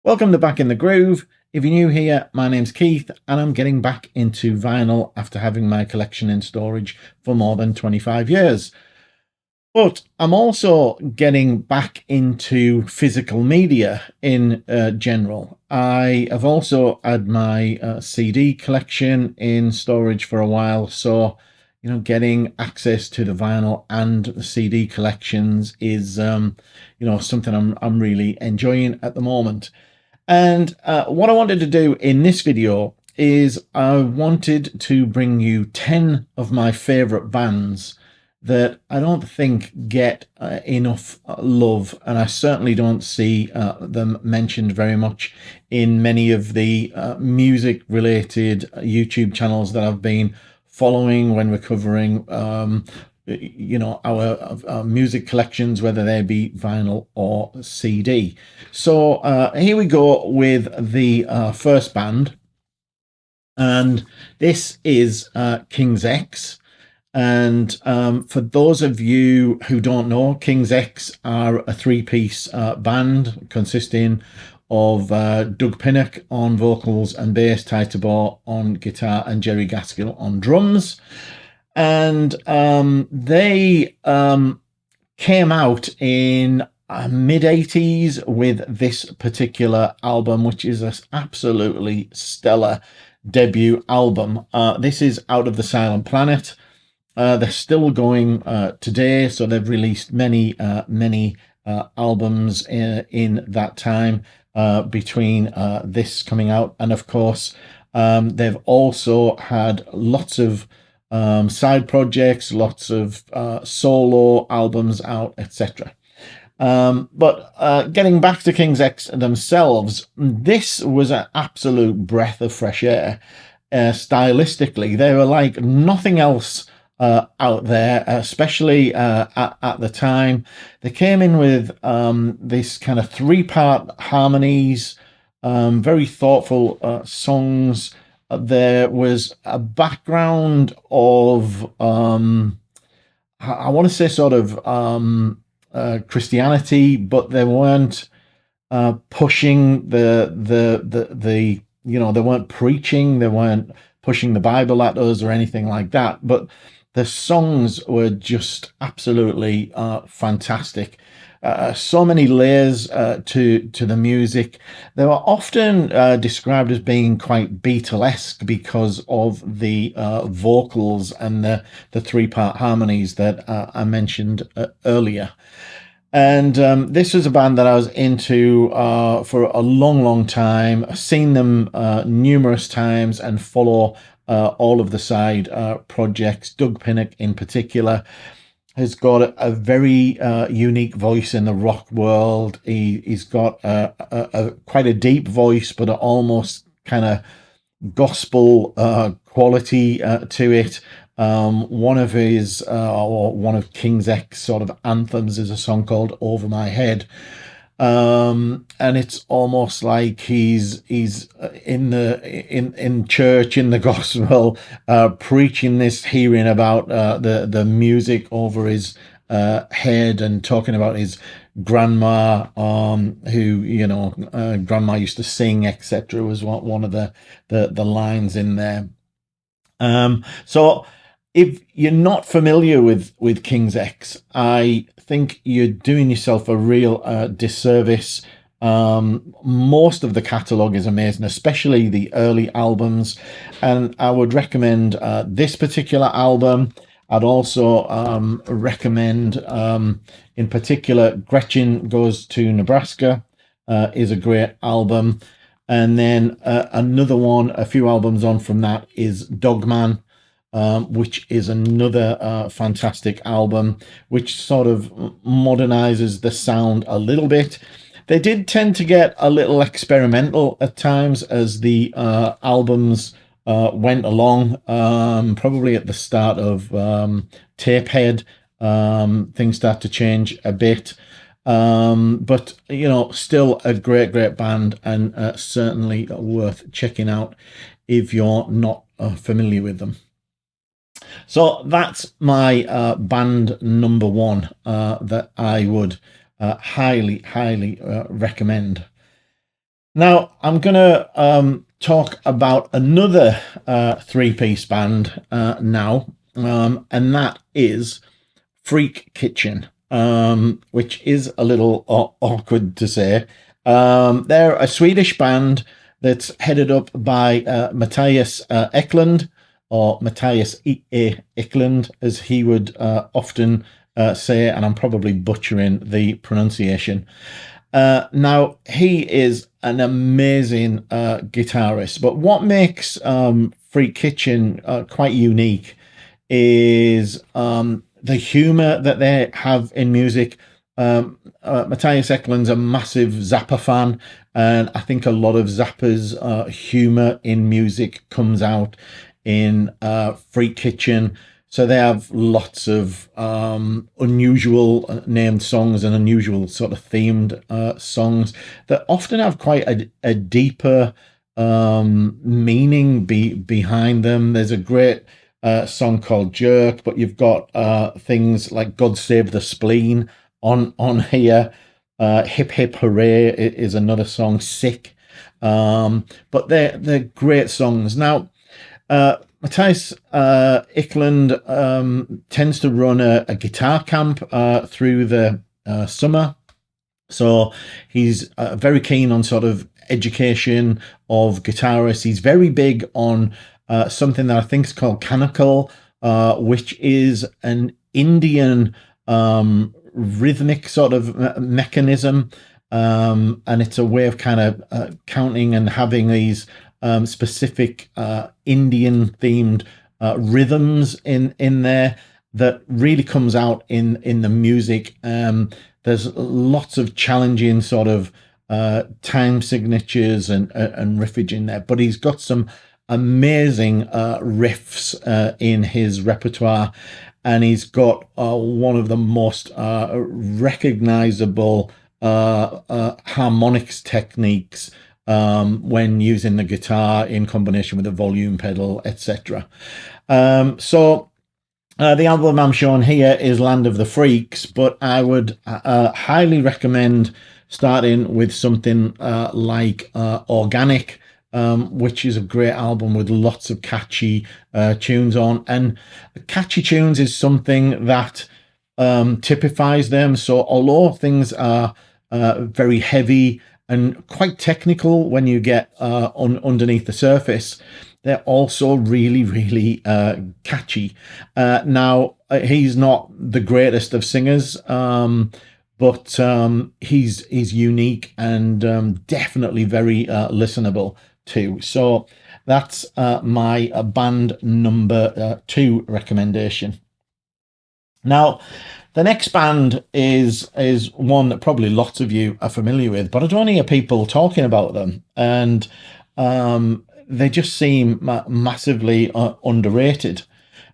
Welcome to Back in the Groove. If you're new here, my name's Keith and I'm getting back into vinyl after having my collection in storage for more than 25 years. But I'm also getting back into physical media in general. I have also had my CD collection in storage for a while, so getting access to the vinyl and the CD collections is something I'm really enjoying at the moment. And what I wanted to do in this video is I wanted to bring you 10 of my favorite bands that I don't think get enough love, and I certainly don't see them mentioned very much in many of the music related YouTube channels that I've been following when we're covering our music collections, whether they be vinyl or CD. So here we go with the first band, and this is King's X. And for those of you who don't know, King's X are a three-piece band consisting of Doug Pinnock on vocals and bass, Ty Tabor on guitar, and Jerry Gaskill on drums. And they came out in mid-80s with this particular album, which is an absolutely stellar debut album. This is Out of the Silent Planet. They're still going today, so they've released many albums in that time between this coming out, and of course they've also had lots of side projects, lots of solo albums out, etc. But getting back to King's X themselves, this was an absolute breath of fresh air. Stylistically, they were like nothing else out there, especially at the time. They came in with this kind of three-part harmonies, very thoughtful songs. There was a background of I want to say sort of Christianity, but they weren't pushing the they weren't preaching, they weren't pushing the Bible at us or anything like that, but the songs were just absolutely fantastic. So many layers to the music. They were often described as being quite Beatlesque because of the vocals and the three-part harmonies that I mentioned earlier. And this was a band that I was into for a long time. I've seen them numerous times and follow all of the side projects. Doug Pinnock in particular has got a very unique voice in the rock world. He's got quite a deep voice, but almost kind of gospel quality to it. One of King's X sort of anthems is a song called Over My Head. And it's almost like he's in church, in the gospel, preaching this, hearing about the music over his head, and talking about his grandma, who grandma used to sing, etc. was one of the lines in there. So if you're not familiar with King's X, I think you're doing yourself a real disservice. Most of the catalogue is amazing, especially the early albums, and I would recommend this particular album. I'd also recommend, in particular, Gretchen Goes to Nebraska is a great album. And then another one, a few albums on from that, is Dogman, which is another fantastic album, which sort of modernizes the sound a little bit. They did tend to get a little experimental at times as the albums went along, probably at the start of Tapehead. Things start to change a bit. But still a great band, and certainly worth checking out if you're not familiar with them. So that's my band number one that I would highly recommend. Now, I'm going to talk about another three-piece band now, and that is Freak Kitchen, which is a little awkward to say. They're a Swedish band that's headed up by Matthias Eklund, or Matthias Eklund, as he would often say, and I'm probably butchering the pronunciation. Now, he is an amazing guitarist, but what makes Freak Kitchen quite unique is the humor that they have in music. Matthias Eklund's a massive Zappa fan, and I think a lot of Zappa's humor in music comes out in Freak Kitchen. So they have lots of unusual named songs and unusual sort of themed songs that often have quite a deeper meaning behind them. There's a great song called Jerk, but you've got things like God Save the Spleen on here. Hip Hip Hooray is another song. Sick. But they're great songs. Now, Matthias Eklund tends to run a guitar camp through the summer. So he's very keen on sort of education of guitarists. He's very big on something that I think is called Kanakal, which is an Indian rhythmic sort of mechanism. And it's a way of kind of counting and having these specific Indian themed rhythms in there that really comes out in the music. There's lots of challenging sort of time signatures and riffage in there, but he's got some amazing riffs in his repertoire, and he's got one of the most recognizable harmonics techniques when using the guitar in combination with a volume pedal, etc. So the album I'm showing here is Land of the Freaks, but I would highly recommend starting with something like Organic, which is a great album with lots of catchy tunes on. And catchy tunes is something that typifies them. So although things are very heavy and quite technical when you get underneath the surface, they're also really, really catchy. Now, he's not the greatest of singers, but he's unique and definitely very listenable too. So that's my band number 2 recommendation. Now, the next band is one that probably lots of you are familiar with, but I don't hear people talking about them, and they just seem massively underrated,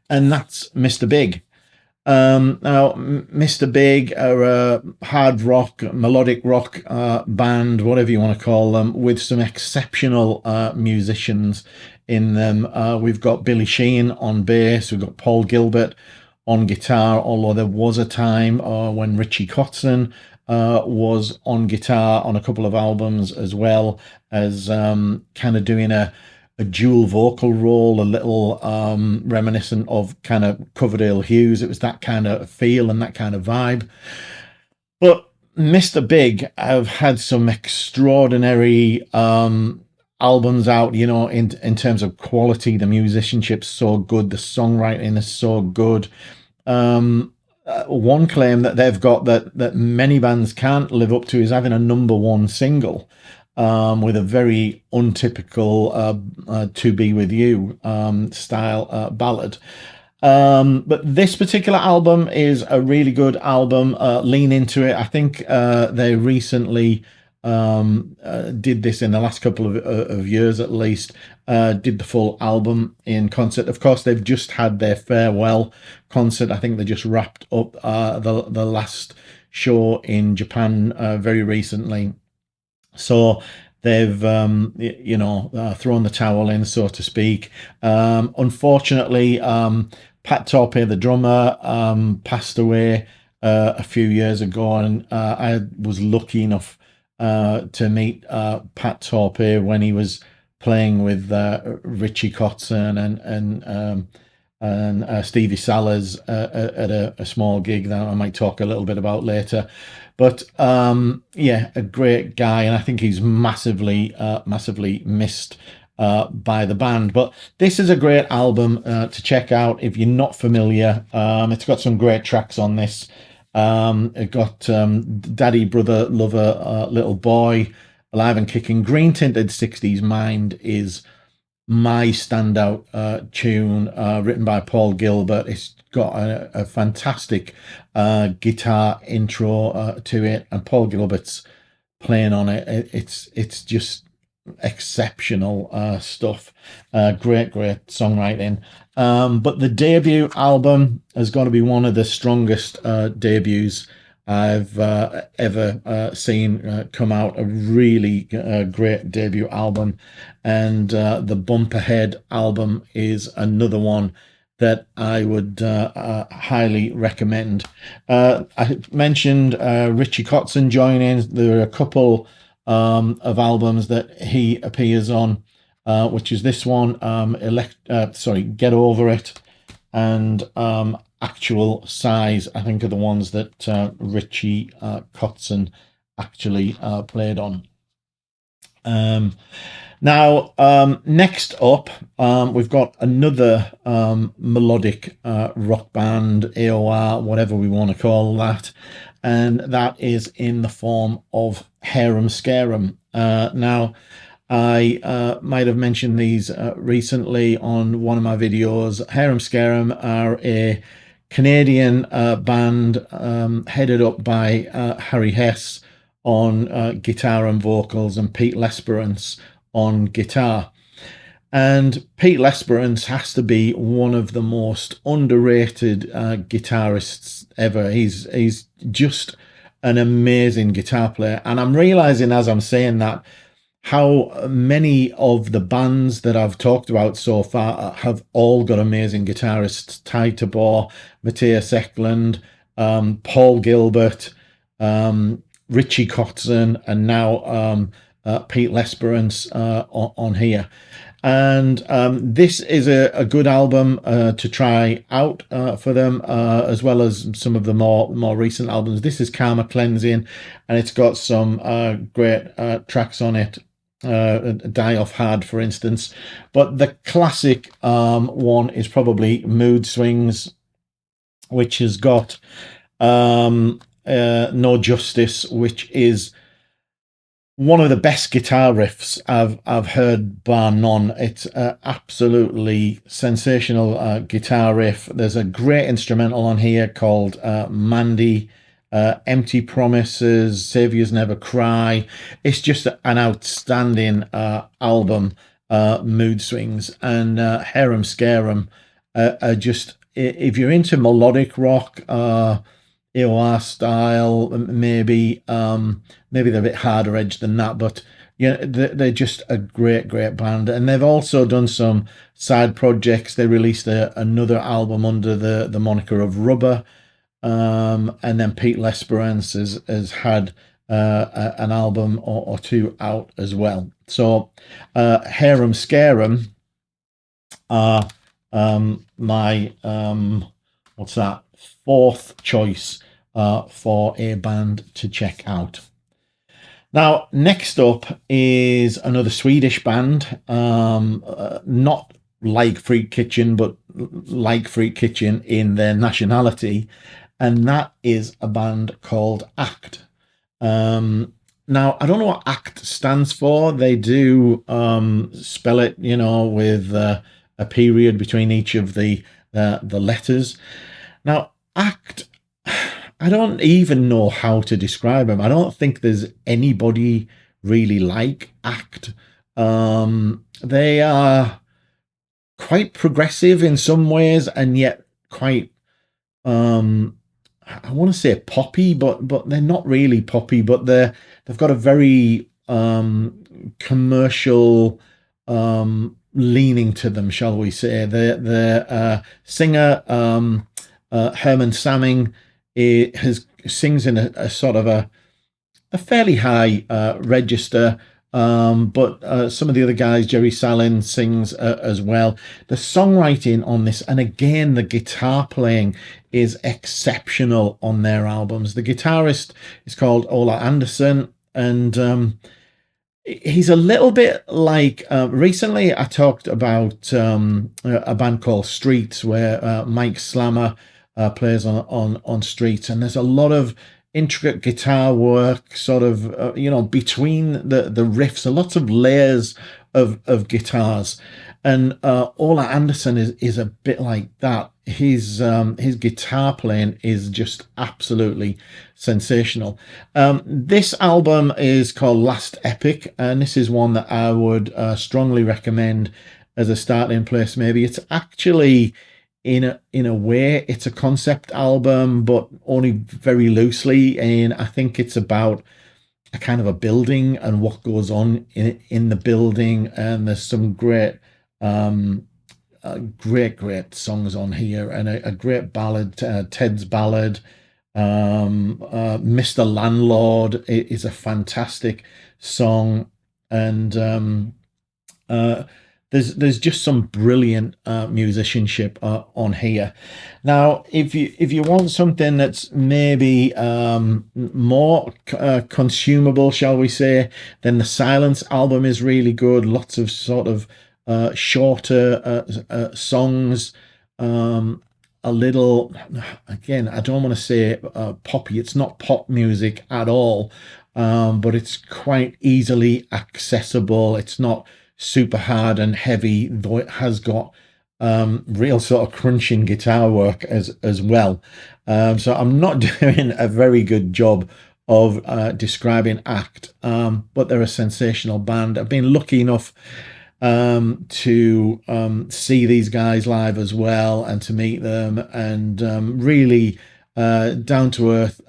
and that's Mr. Big. Now, Mr. Big are a hard rock, melodic rock band, whatever you want to call them, with some exceptional musicians in them. We've got Billy Sheehan on bass, we've got Paul Gilbert on guitar, although there was a time when Richie Kotzen was on guitar on a couple of albums, as well as kind of doing a dual vocal role, a little reminiscent of kind of Coverdale Hughes. It was that kind of feel and that kind of vibe. But Mr. Big have had some extraordinary albums out, you know, in terms of quality. The musicianship's so good, the songwriting is so good. One claim that they've got that many bands can't live up to is having a #1 single with a very untypical To Be With You style ballad. But this particular album is a really good album. Lean into it. I think they recently did this in the last couple of years at least, did the full album in concert. Of course, they've just had their farewell concert. I think they just wrapped up the last show in Japan very recently. So they've, thrown the towel in, so to speak. Unfortunately, Pat Torpey, the drummer, passed away a few years ago, and I was lucky enough to meet Pat Torpey when he was playing with Richie Kotzen and Stevie Salas at a small gig that I might talk a little bit about later. But yeah, a great guy, and I think he's massively missed by the band. But this is a great album to check out if you're not familiar. It's got some great tracks on this. It got Daddy, Brother, Lover, Little Boy, Alive and Kicking. Green Tinted 60s Mind is my standout tune, written by Paul Gilbert. It's got a fantastic guitar intro to it, and Paul Gilbert's playing on it. It's just exceptional stuff. Great songwriting. But the debut album has got to be one of the strongest debuts I've ever seen come out. A really great debut album, and the Bump Ahead album is another one that I would highly recommend. I mentioned Richie Kotzen joining. There are a couple of albums that he appears on, which is this one, Get Over It, and Actual Size, I think, are the ones that Richie Kotzen actually played on. Now, next up, we've got another melodic rock band, AOR, whatever we want to call that, and that is in the form of Harem Scarum. Now, I might have mentioned these recently on one of my videos. Harem Scarum are a Canadian band headed up by Harry Hess on guitar and vocals, and Pete Lesperance on guitar. And Pete Lesperance has to be one of the most underrated guitarists ever. He's just an amazing guitar player, and I'm realizing as I'm saying that how many of the bands that I've talked about so far have all got amazing guitarists. Ty Tabor, Matthias Eklund, Paul Gilbert, Richie Kotzen, and now Pete Lesperance on here. And this is a good album to try out for them, as well as some of the more recent albums. This is Karma Cleansing, and it's got some great tracks on it. Die Off Hard, for instance. But the classic one is probably Mood Swings, which has got No Justice, which is one of the best guitar riffs I've heard, bar none. It's absolutely sensational guitar riff. There's a great instrumental on here called Mandy, Empty Promises, Saviors Never Cry. It's just an outstanding album, Mood Swings. And Harem Scarum are just, if you're into melodic rock, AOR style, maybe they're a bit harder edged than that, but yeah, they're just a great band. And they've also done some side projects. They released another album under the moniker of Rubber, and then Pete Lesperance has had an album or two out as well. So Harem Scarum are my what's that, fourth choice for a band to check out. Now, next up is another Swedish band, not like Freak Kitchen, but like Freak Kitchen in their nationality, and that is a band called ACT. Now, I don't know what ACT stands for. They do spell it, with a period between each of the letters. Now, ACT, I don't even know how to describe them. I don't think there's anybody really like ACT. They are quite progressive in some ways, and yet quite, I want to say poppy, but they're not really poppy. But they've got a very commercial leaning to them, shall we say? The singer Herman Samming sings in a sort of a fairly high register. But some of the other guys, Jerry Salin sings as well. The songwriting on this, and again, the guitar playing is exceptional on their albums. The guitarist is called Ola Anderson, and he's a little bit like recently I talked about a band called Streets, where Mike Slammer plays on Streets, and there's a lot of intricate guitar work, sort of between the riffs, a lots of layers of guitars. And Ola Anderson is a bit like that. His guitar playing is just absolutely sensational. This album is called Last Epic, and this is one that I would strongly recommend as a starting place. Maybe it's actually in a way it's a concept album, but only very loosely, and I think it's about a kind of a building and what goes on in the building. And there's some great songs on here, and a great ballad, Ted's Ballad. Mr. Landlord is a fantastic song, and there's just some brilliant musicianship on here. Now, if you want something that's maybe more consumable, shall we say, then the Silence album is really good. Lots of sort of shorter songs, a little, again, I don't want to say poppy. It's not pop music at all, but it's quite easily accessible. It's not super hard and heavy, though it has got real sort of crunching guitar work as well. So I'm not doing a very good job of describing ACT, but they're a sensational band. I've been lucky enough to see these guys live as well, and to meet them, and really down to earth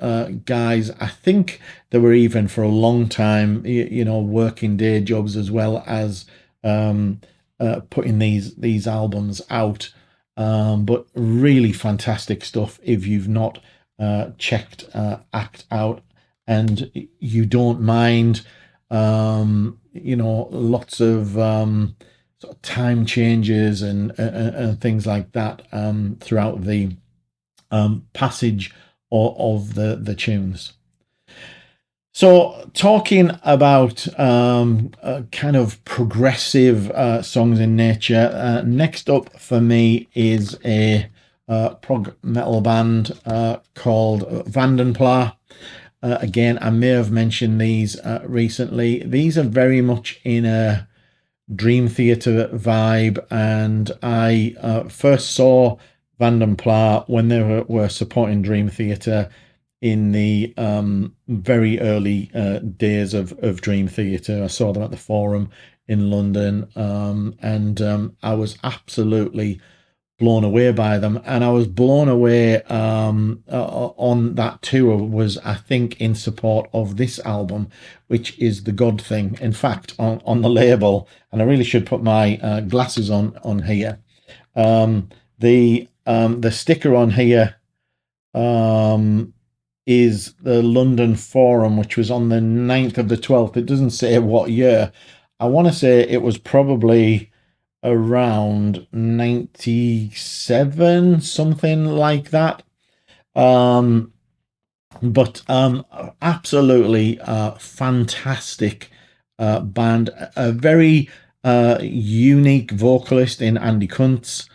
guys. I think they were even for a long time, working day jobs as well as putting these albums out. But really fantastic stuff if you've not checked ACT out, and you don't mind lots of sort of time changes and things like that throughout the passage of the tunes. So, talking about kind of progressive songs in nature, next up for me is a prog metal band called Vandenpla. Again, I may have mentioned these recently. These are very much in a Dream Theater vibe, and I first saw Vandenpla when they were supporting Dream Theater in the very early days of Dream Theater. I saw them at the Forum in London, and I was absolutely blown away by them. And I was blown away on that tour was, I think, in support of this album, which is The God Thing. In fact, on the label, and I really should put my glasses on here, the sticker on here is the London Forum, which was on the 9th of the 12th. It doesn't say what year. I want to say it was probably around 97, something like that. But absolutely fantastic band. A very unique vocalist in Andy Kuntz.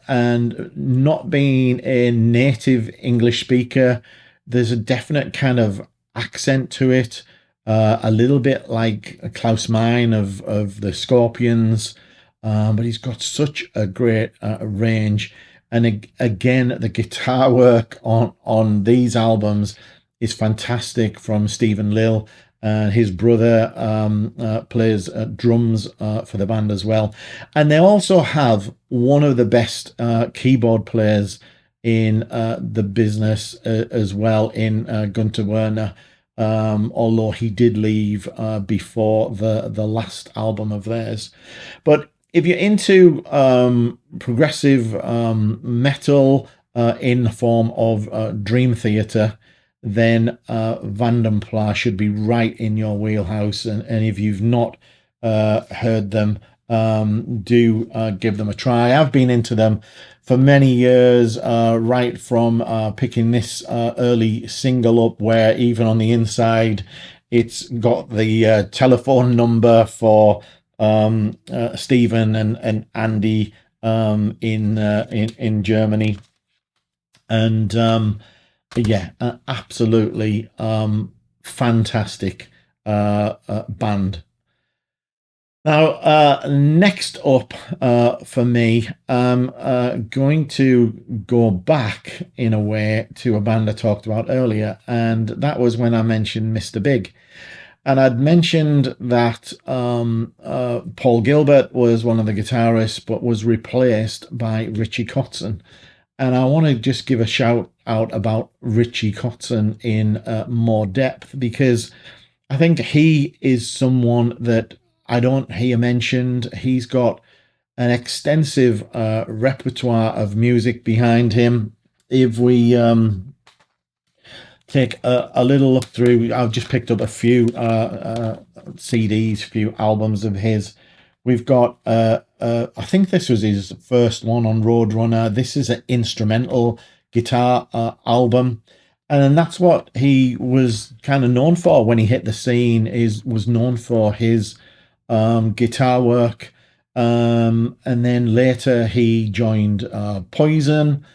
And not being a native English speaker, there's a definite kind of accent to it, a little bit like Klaus Meine of the Scorpions, but he's got such a great range. And again, the guitar work on these albums is fantastic from Stephen Lill. His brother plays drums for the band as well. And they also have one of the best keyboard players in the business as well, in Gunter Werner, although he did leave before the last album of theirs. But if you're into progressive metal in the form of Dream Theater, then Vanden Pla should be right in your wheelhouse. And if you've not heard them, do give them a try. I've been into them for many years, right from picking this early single up, where even on the inside it's got the telephone number for Stephen and Andy in Germany. And yeah, absolutely fantastic band. Now, next up for me, I'm going to go back in a way to a band I talked about earlier, and that was when I mentioned Mr. Big. And I'd mentioned that Paul Gilbert was one of the guitarists, but was replaced by Richie Kotzen. And I want to just give a shout out about Richie Kotzen in more depth, because I think he is someone that I don't hear mentioned. He's got an extensive repertoire of music behind him. If we take a little look through, I've just picked up a few CDs, a few albums of his. We've got, I think this was his first one on Roadrunner. This is an instrumental guitar album. And that's what he was kind of known for when he hit the scene, was known for his guitar work. And then later he joined Poison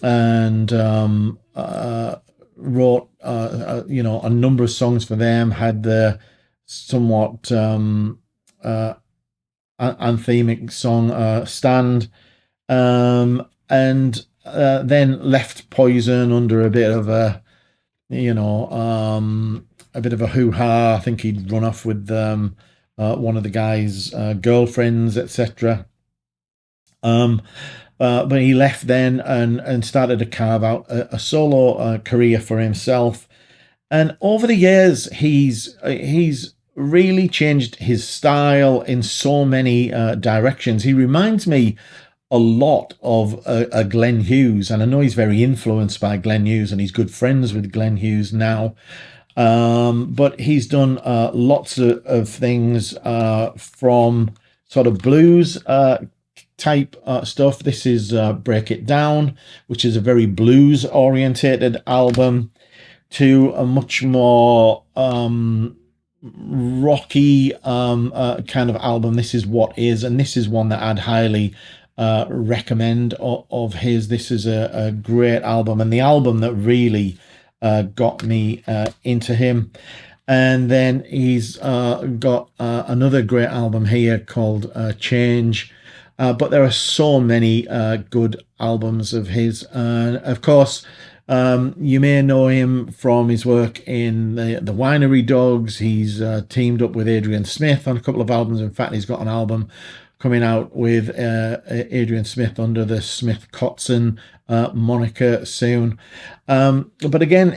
and wrote a number of songs for them, had the somewhat anthemic song Stand, and then left Poison under a bit of a hoo-ha. I think he'd run off with one of the guy's girlfriends, etc. But he left then and started to carve out a solo career for himself. And over the years, he's really changed his style in so many directions. He reminds me a lot of a Glenn Hughes, and I know he's very influenced by Glenn Hughes, and he's good friends with Glenn Hughes now. But he's done lots of things from sort of blues type stuff. This is Break It Down, which is a very blues orientated album, to a much more rocky kind of album. This is What Is, and this is one that I'd highly recommend of his. This is a great album, and the album that really got me into him. And then he's got another great album here called Change. But there are so many good albums of his. And of course, you may know him from his work in the Winery Dogs. He's teamed up with Adrian Smith on a couple of albums. In fact, he's got an album coming out with Adrian Smith under the Smith Kotzen moniker soon. But again,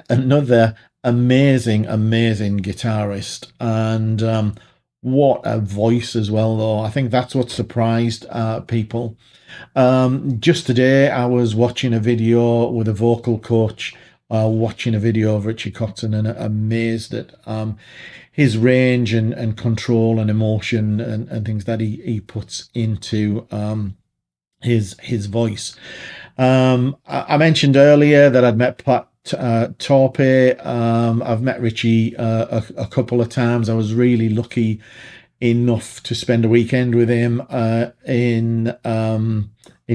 another amazing guitarist, and what a voice as well, though. I think that's what surprised people. Just today, I was watching a video with a vocal coach, watching a video of Richie Kotzen, and amazed at his range and control and emotion and things that he puts into his voice. I mentioned earlier that I'd met Pat Torpe. I've met Richie a couple of times. I was really lucky enough to spend a weekend with him in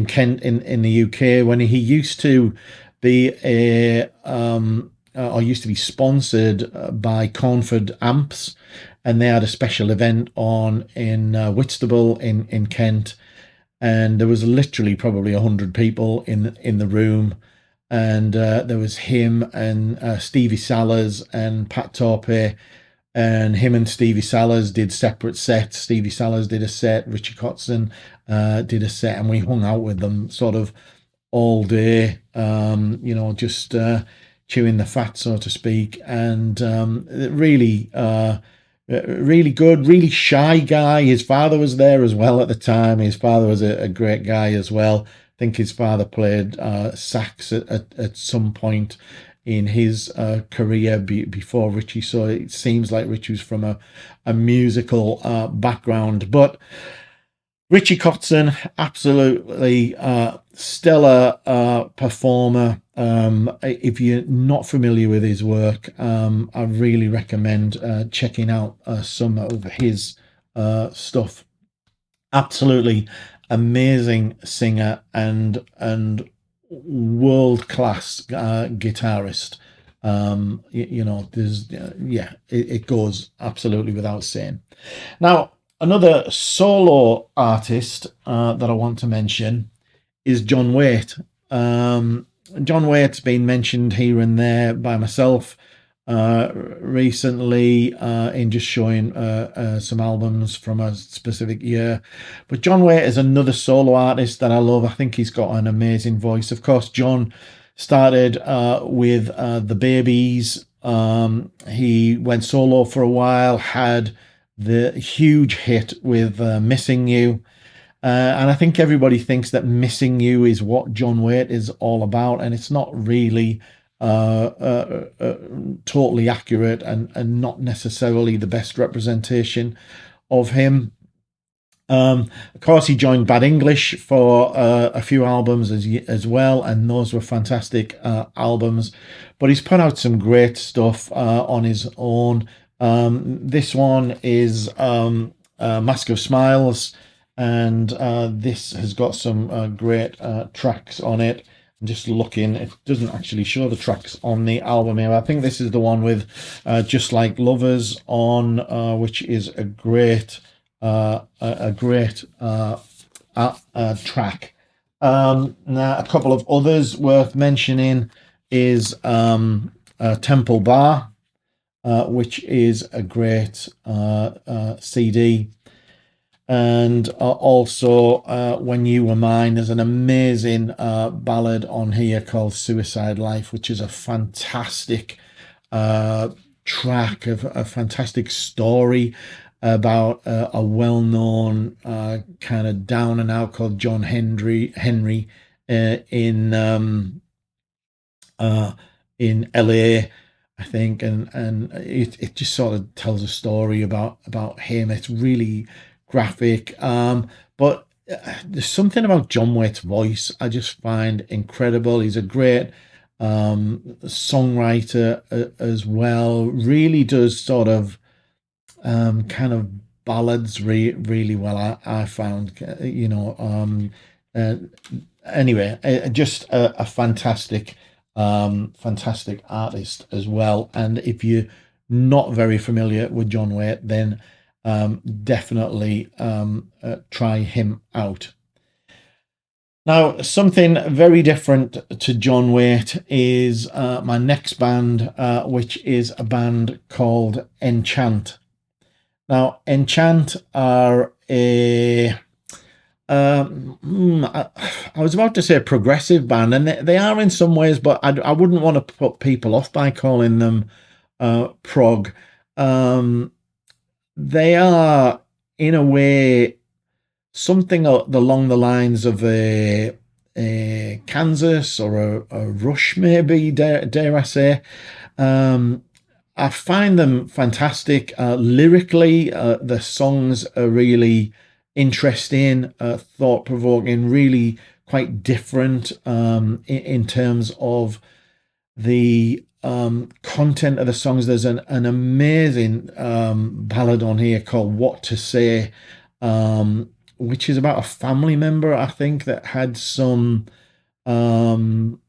Kent in the UK, when he used to be used to be sponsored by Cornford Amps, and they had a special event on in Whitstable in Kent, and there was literally probably 100 people in the room, and there was him and Stevie Sellers and Pat Torpe, and him and Stevie Sellers did separate sets. Stevie Sellers did a set, Richie Kotzen did a set, and we hung out with them sort of all day, just chewing the fat, so to speak. And really good, really shy guy. His father was there as well at the time. His father was a great guy as well. I think his father played sax at some point in his career before Richie, so it seems like Richie was from a musical background. But Richie Kotzen, absolutely stellar performer. If you're not familiar with his work, I really recommend checking out some of his stuff. Absolutely amazing singer and world class guitarist. There's yeah, it goes absolutely without saying. Now, another solo artist that I want to mention is John Waite. John Waite's been mentioned here and there by myself recently in just showing some albums from a specific year. But John Waite is another solo artist that I love. I think he's got an amazing voice. Of course, John started with the Babies. He went solo for a while, had the huge hit with Missing You. And I think everybody thinks that Missing You is what John Waite is all about, and it's not really totally accurate and not necessarily the best representation of him. Of course, he joined Bad English for a few albums as well, and those were fantastic albums. But he's put out some great stuff on his own. This one is Mask of Smiles, and this has got some great tracks on it. I'm just looking, it doesn't actually show the tracks on the album here. I think this is the one with Just Like Lovers on, which is a great track. Now, a couple of others worth mentioning is Temple Bar, which is a great CD. And also When You Were Mine. There's an amazing ballad on here called Suicide Life, which is a fantastic track, of a fantastic story about a well-known kind of down and out called John Henry in LA, I think, and it just sort of tells a story about him. It's really graphic, but there's something about John Waite's voice I just find incredible. He's a great songwriter as well. Really does sort of kind of ballads really well. I found, anyway, just a fantastic artist as well. And if you're not very familiar with John Waite, then definitely try him out. Now, something very different to John Waite is my next band, which is a band called Enchant. Now, Enchant are I was about to say a progressive band, and they are in some ways, but I wouldn't want to put people off by calling them prog. They are, in a way, something along the lines of a Kansas or a Rush, maybe, dare I say. I find them fantastic. Lyrically, the songs are really interesting, thought-provoking, really quite different in terms of the content of the songs. There's an amazing ballad on here called What to Say, which is about a family member, I think, that had some end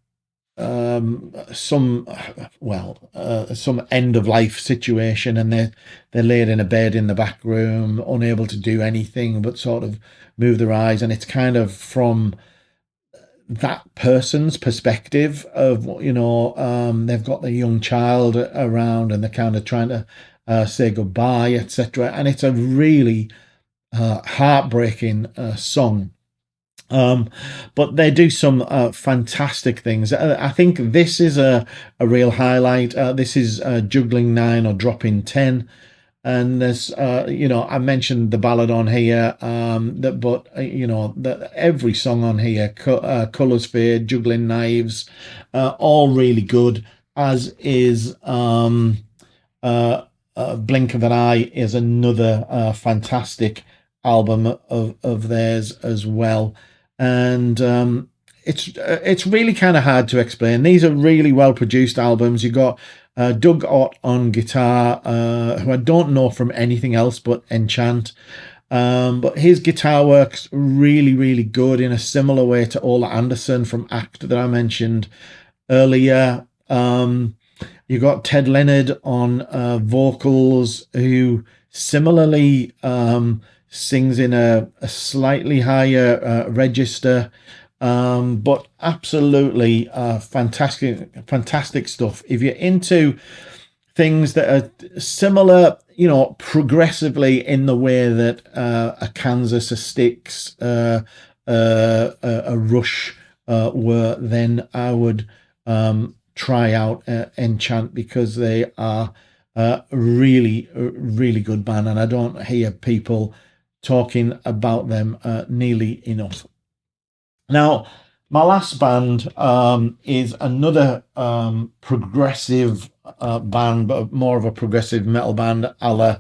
of life situation, and they're laid in a bed in the back room, unable to do anything but sort of move their eyes, and it's kind of from that person's perspective of, they've got their young child around and they're kind of trying to say goodbye, etc. And it's a really heartbreaking song. But they do some fantastic things. I think this is a real highlight. This is Juggling 9 or Dropping 10. And there's I mentioned the ballad on here, but every song on here, Colors Fade, Juggling Knives, all really good, as is Blink of an Eye is another fantastic album of theirs as well. And it's really kind of hard to explain. These are really well produced albums. You got Doug Ott on guitar, who I don't know from anything else but Enchant. But his guitar work's really, really good in a similar way to Ola Anderson from Act that I mentioned earlier. You got Ted Leonard on vocals, who similarly sings in a slightly higher register, but absolutely fantastic stuff. If you're into things that are similar, progressively in the way that a Kansas, a Styx, a Rush were, then I would try out Enchant, because they are really, really good band, and I don't hear people talking about them nearly enough. Now, my last band is another progressive band, but more of a progressive metal band, a la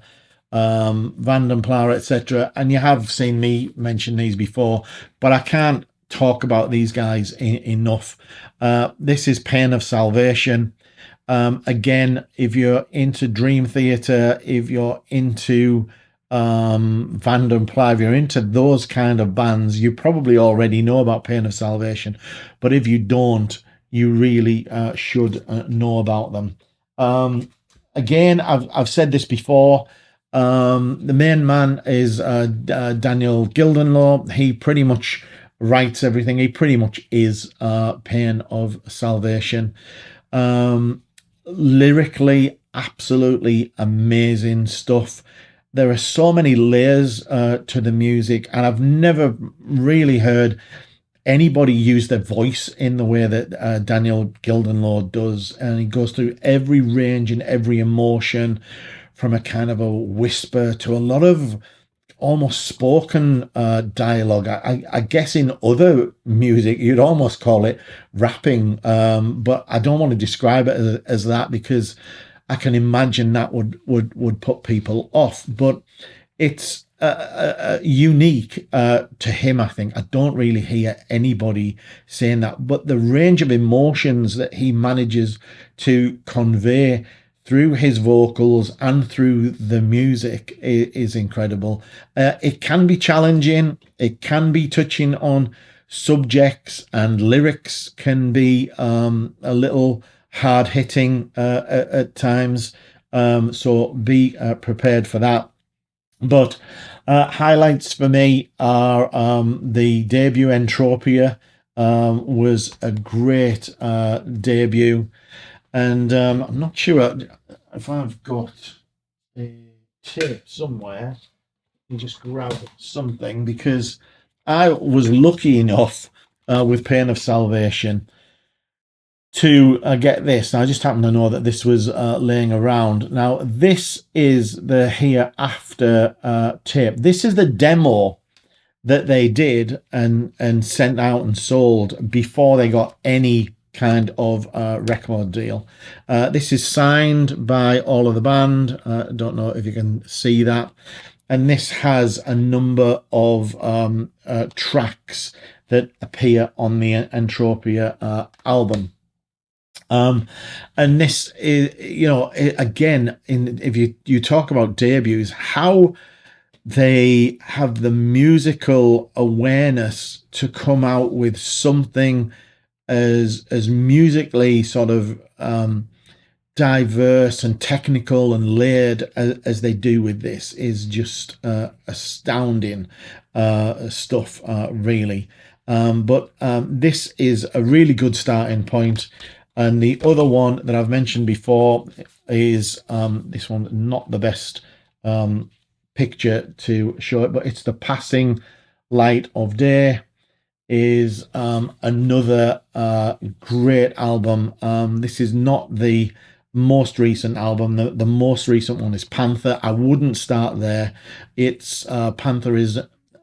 Vanden Plower, etc. And you have seen me mention these before, but I can't talk about these guys enough. This is Pain of Salvation. Again, if you're into Dream Theater, if you're into Vanden Plower, if you're into those kind of bands, you probably already know about Pain of Salvation. But if you don't, you really should know about them. Again, I've said this before. The main man is Daniel Gildenlow. He pretty much writes everything. He pretty much is Pain of Salvation. Lyrically, absolutely amazing stuff. There are so many layers to the music, and I've never really heard anybody use their voice in the way that Daniel Gildenlow does. And he goes through every range and every emotion, from a kind of a whisper to a lot of almost spoken dialogue. I guess in other music you'd almost call it rapping, but I don't want to describe it as that, because I can imagine that would put people off. But it's unique to him, I think. I don't really hear anybody saying that, but the range of emotions that he manages to convey through his vocals and through the music is incredible. It can be challenging. It can be touching on subjects, and lyrics can be a little hard hitting at times. So be prepared for that. But highlights for me are the debut Entropia. Was a great debut. And I'm not sure if I've got a tape somewhere. You just grab something, because I was lucky enough with Pain of Salvation to get this. I just happen to know that this was laying around. Now, this is the Hereafter tape. This is the demo that they did and sent out and sold before they got any kind of record deal. This is signed by all of the band. I don't know if you can see that. And this has a number of tracks that appear on the Entropia album. And this is, again, if you talk about debuts, how they have the musical awareness to come out with something as musically sort of diverse and technical and layered as they do with this is just astounding stuff, really. But this is a really good starting point. And the other one that I've mentioned before is this one, not the best picture to show it, but it's The Passing Light of Day. Is another great album. This is not the most recent album. The most recent one is Panther. I wouldn't start there. It's Panther is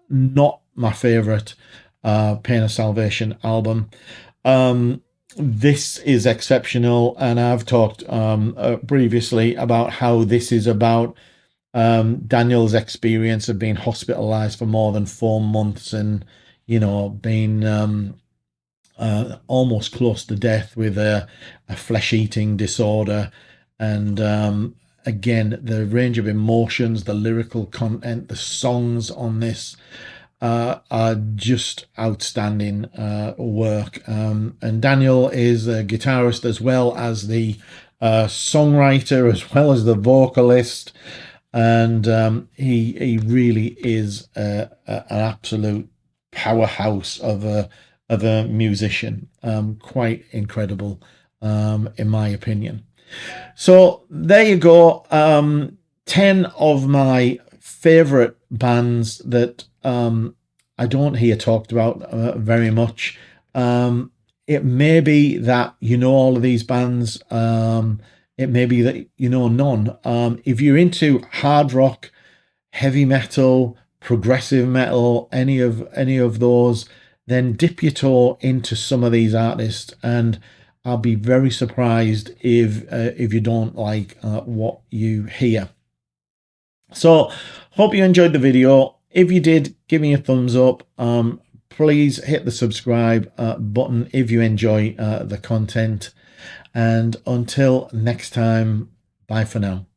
not my favorite Pain of Salvation album. This is exceptional, and I've talked previously about how this is about Daniel's experience of being hospitalized for more than 4 months, and being almost close to death with a flesh-eating disorder. And again, the range of emotions, the lyrical content, the songs on this are just outstanding work. And Daniel is a guitarist as well as the songwriter, as well as the vocalist. And he really is an absolute powerhouse of a musician. Quite incredible, in my opinion. So there you go. 10 of my favorite bands that I don't hear talked about very much. It may be that you know all of these bands. It may be that you know none. If you're into hard rock, heavy metal, progressive metal, any of those, then dip your toe into some of these artists, and I'll be very surprised if you don't like what you hear. So, hope you enjoyed the video. If you did, give me a thumbs up. Please hit the subscribe button if you enjoy the content. And until next time, bye for now.